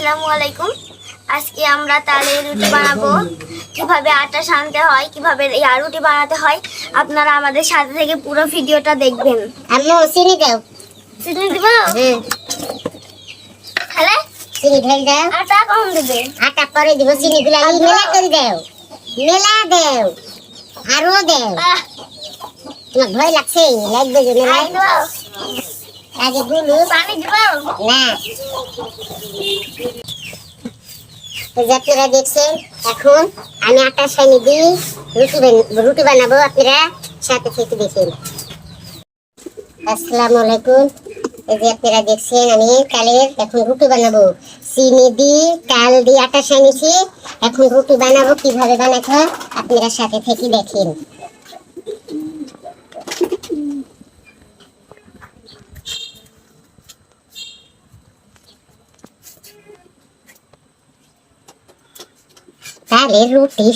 আসসালামু আলাইকুম। আজকে আমরা তালের রুটি বানাবো। কিভাবে আটা সানতে হয়, কিভাবে রুটি বানাতে হয়, আপনারা আমাদের সাথে থেকে পুরো ভিডিওটা দেখবেন। আম্মু চিনি দাও। চিনি দিব? হ্যালো, চিনি ঢেল দাও। আটা কম দিবে? আটা পরে দিব, চিনি গুলা মেলা করে দাও। মেলা দাও, আরো দাও। তোমার ভয় লাগছে? লাগবে যে মেলা। আগে গুলো পানি দিব না। আপনারা দেখছেন, এখন আমি আটা সানি দিই রুটি বানাবো। আপনারা সাথে থেকে দেখেন। আসসালামু আলাইকুম। এই যে আপনারা দেখছেন, আমি কালের এখন রুটি বানাবো। চিনি দিয়ে তাল দিয়ে আটা সানিছি, এখন রুটি বানাবো। কিভাবে বানাতে হয় আপনারা সাথে থেকে দেখেন। তালের রুটি